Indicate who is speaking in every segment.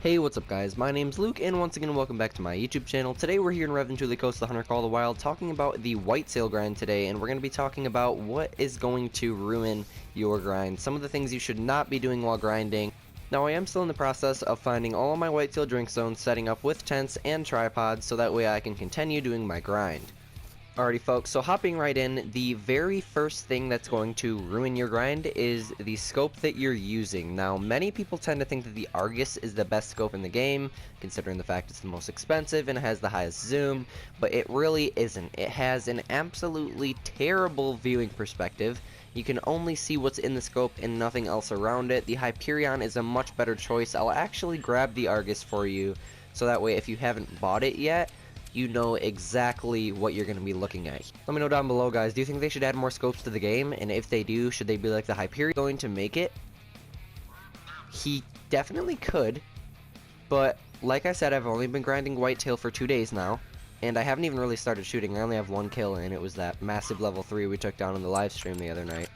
Speaker 1: Hey, what's up guys? My name's Luke, and once again welcome back to my YouTube channel. Today we're here in Revenue to the Coast of the Hunter Call of the Wild talking about the whitetail grind today, and we're going to be talking about what is going to ruin your grind, some of the things you should not be doing while grinding. Now I am still in the process of finding all of my whitetail drink zones, setting up with tents and tripods so that way I can continue doing my grind. Alrighty folks, so hopping right in, the very first thing that's going to ruin your grind is the scope that you're using. Now, many people tend to think that the Argus is the best scope in the game, considering the fact it's the most expensive and has the highest zoom, but it really isn't. It has an absolutely terrible viewing perspective. You can only see what's in the scope and nothing else around it. The Hyperion is a much better choice. I'll actually grab the Argus for you, so that way if you haven't bought it yet, you know exactly what you're going to be looking at. Let me know down below, guys, do you think they should add more scopes to the game? And if they do, should they be like the Hyperion going to make it? He definitely could, but like I said, I've only been grinding whitetail for 2 days now, and I haven't even really started shooting. I only have 1 kill, and it was that massive level 3 we took down in the live stream the other night.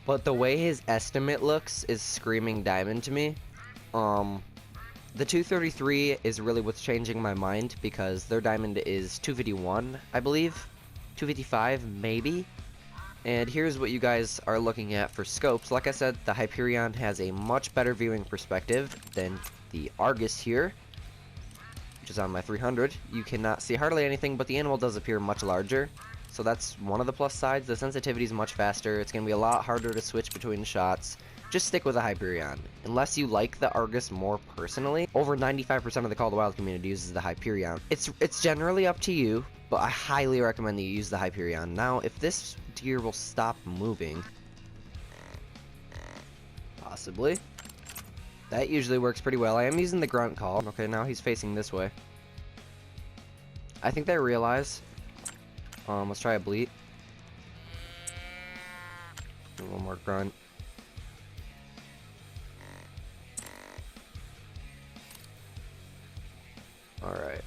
Speaker 1: But the way his estimate looks is screaming diamond to me. The 233 is really what's changing my mind, because their diamond is 251, I believe. 255, maybe. And here's what you guys are looking at for scopes. Like I said, the Hyperion has a much better viewing perspective than the Argus here, which is on my 300. You cannot see hardly anything, but the animal does appear much larger. So that's one of the plus sides. The sensitivity is much faster. It's going to be a lot harder to switch between shots. Just stick with the Hyperion. Unless you like the Argus more personally, over 95% of the Call of the Wild community uses the Hyperion. It's generally up to you, but I highly recommend that you use the Hyperion. Now, if this deer will stop moving, possibly, that usually works pretty well. I am using the grunt call. Okay, now he's facing this way. I think they realize. Let's try a bleat. One more grunt. Alright,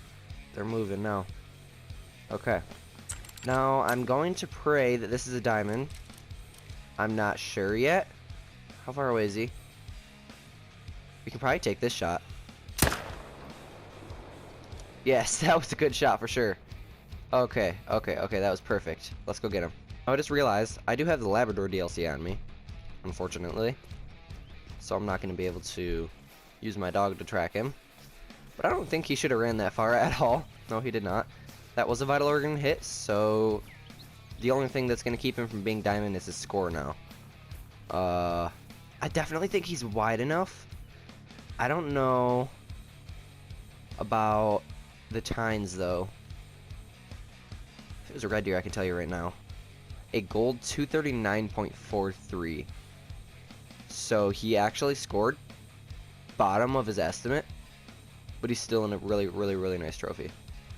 Speaker 1: they're moving now. Okay. Now, I'm going to pray that this is a diamond. I'm not sure yet. How far away is he? We can probably take this shot. Yes, that was a good shot for sure. Okay, that was perfect. Let's go get him. I just realized I do have the Labrador DLC on me, unfortunately. So I'm not going to be able to use my dog to track him. But I don't think he should have ran that far at all. No, he did not. That was a vital organ hit, so the only thing that's going to keep him from being diamond is his score now. I definitely think he's wide enough. I don't know about the tines, though. If it was a red deer, I can tell you right now. A gold 239.43. So he actually scored bottom of his estimate, but he's still in a really nice trophy.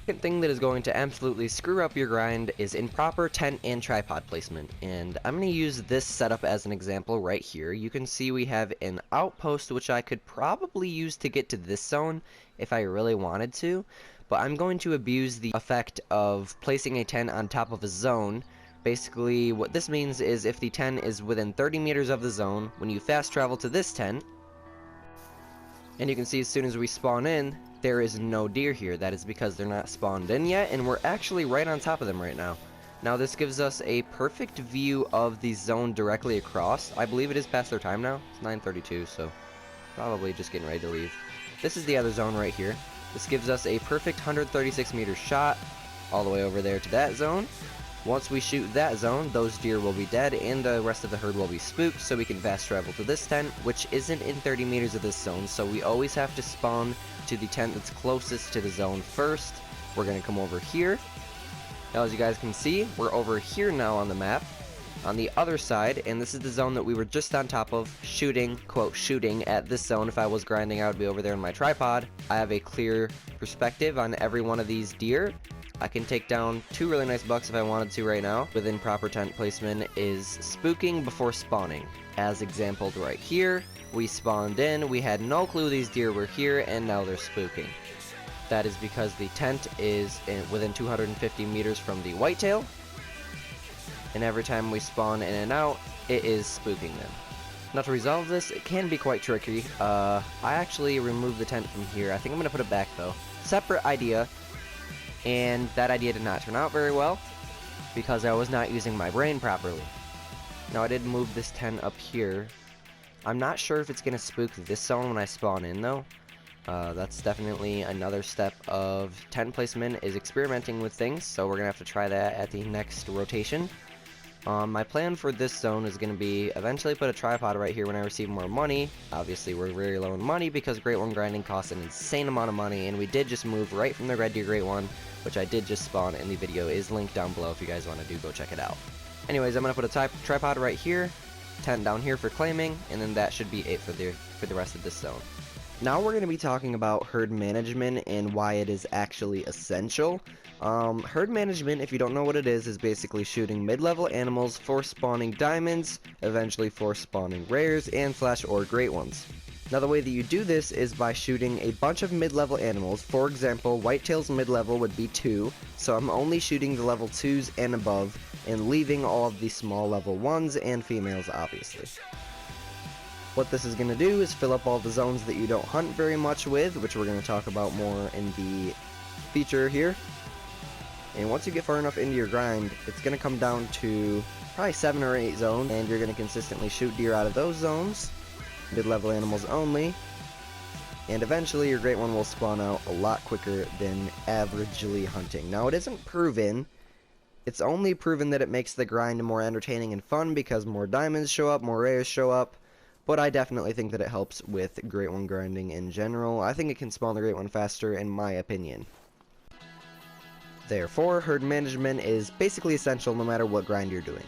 Speaker 1: Second thing that is going to absolutely screw up your grind is improper tent and tripod placement, and I'm going to use this setup as an example right here. You can see we have an outpost which I could probably use to get to this zone if I really wanted to, but I'm going to abuse the effect of placing a tent on top of a zone. Basically what this means is if the tent is within 30 meters of the zone, when you fast travel to this tent, and you can see as soon as we spawn in, there is no deer here. That is because they're not spawned in yet, and we're actually right on top of them right now. Now this gives us a perfect view of the zone directly across. I believe it is past their time now. It's 9:32, so probably just getting ready to leave. This is the other zone right here. This gives us a perfect 136 meter shot all the way over there to that zone. Once we shoot that zone, those deer will be dead and the rest of the herd will be spooked, so we can fast travel to this tent, which isn't in 30 meters of this zone, so we always have to spawn to the tent that's closest to the zone first. We're going to come over here. Now, as you guys can see, we're over here now on the map, on the other side, and this is the zone that we were just on top of, shooting, quote, shooting at this zone. If I was grinding, I would be over there in my tripod. I have a clear perspective on every one of these deer. I can take down 2 really nice bucks if I wanted to right now. Within proper tent placement is spooking before spawning. As exampled right here, we spawned in, we had no clue these deer were here, and now they're spooking. That is because the tent is within 250 meters from the whitetail, and every time we spawn in and out, it is spooking them. Now to resolve this, it can be quite tricky. I actually removed the tent from here. I think I'm going to put it back though. Separate idea, and that idea did not turn out very well because I was not using my brain properly. Now I did move this tent up here. I'm not sure if it's going to spook this zone when I spawn in though. That's definitely another step of tent placement, is experimenting with things, so we're going to have to try that at the next rotation. My plan for this zone is going to be eventually put a tripod right here when I receive more money. Obviously we're very low in money because Great 1 grinding costs an insane amount of money, and we did just move right from the red to Great 1, which I did just spawn, and the video is linked down below if you guys want to go check it out. Anyways, I'm going to put a tripod right here, tent down here for claiming, and then that should be it for the rest of this zone. Now we're going to be talking about herd management and why it is actually essential. Herd management, if you don't know what it is basically shooting mid-level animals for spawning diamonds, eventually for spawning rares and / or great ones. Now the way that you do this is by shooting a bunch of mid-level animals. For example, whitetails mid-level would be 2, so I'm only shooting the level 2s and above, and leaving all of the small level 1s and females obviously. What this is going to do is fill up all the zones that you don't hunt very much with, which we're going to talk about more in the feature here. And once you get far enough into your grind, it's going to come down to probably 7 or 8 zones, and you're going to consistently shoot deer out of those zones, mid-level animals only, and eventually your Great 1 will spawn out a lot quicker than averagely hunting. Now it isn't proven, it's only proven that it makes the grind more entertaining and fun because more diamonds show up, more rares show up. But I definitely think that it helps with Great 1 grinding in general. I think it can spawn the Great 1 faster, in my opinion. Therefore, herd management is basically essential no matter what grind you're doing.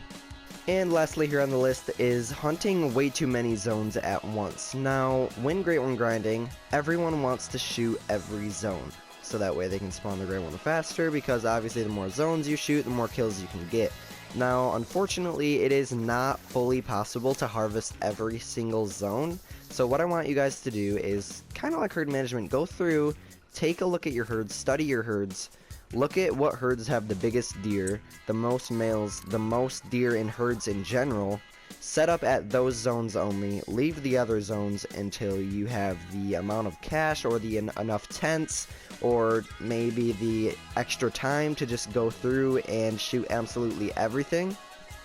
Speaker 1: And lastly here on the list is hunting way too many zones at once. Now, when Great 1 grinding, everyone wants to shoot every zone, so that way they can spawn the Great 1 faster, because obviously the more zones you shoot, the more kills you can get. Now, unfortunately, it is not fully possible to harvest every single zone, so what I want you guys to do is, kind of like herd management, go through, take a look at your herds, study your herds, look at what herds have the biggest deer, the most males, the most deer in herds in general, set up at those zones only, leave the other zones until you have the amount of cash or the enough tents, or maybe the extra time to just go through and shoot absolutely everything.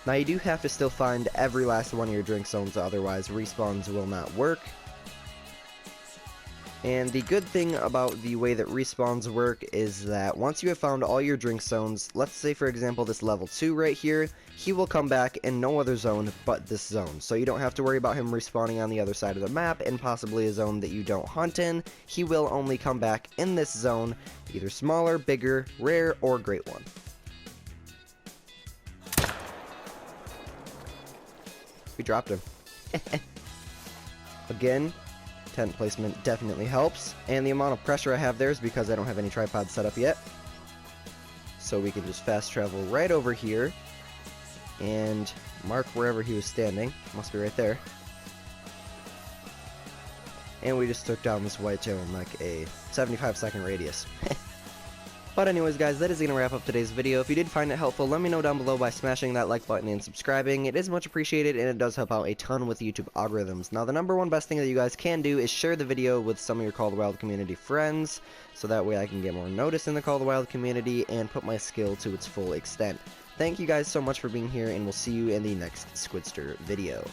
Speaker 1: Now you do have to still find every last one of your drink zones, otherwise respawns will not work. And the good thing about the way that respawns work is that once you have found all your drink zones, let's say for example this level 2 right here, he will come back in no other zone but this zone. So you don't have to worry about him respawning on the other side of the map and possibly a zone that you don't hunt in. He will only come back in this zone, either smaller, bigger, rare, or Great 1. We dropped him. Again, tent placement definitely helps, and the amount of pressure I have there is because I don't have any tripods set up yet. So we can just fast travel right over here and mark wherever he was standing. Must be right there. And we just took down this whitetail in like a 75-second radius. But anyways guys, that is going to wrap up today's video. If you did find it helpful, let me know down below by smashing that like button and subscribing. It is much appreciated, and it does help out a ton with YouTube algorithms. Now the #1 best thing that you guys can do is share the video with some of your Call of the Wild community friends, so that way I can get more notice in the Call of the Wild community and put my skill to its full extent. Thank you guys so much for being here, and we'll see you in the next Squidster video.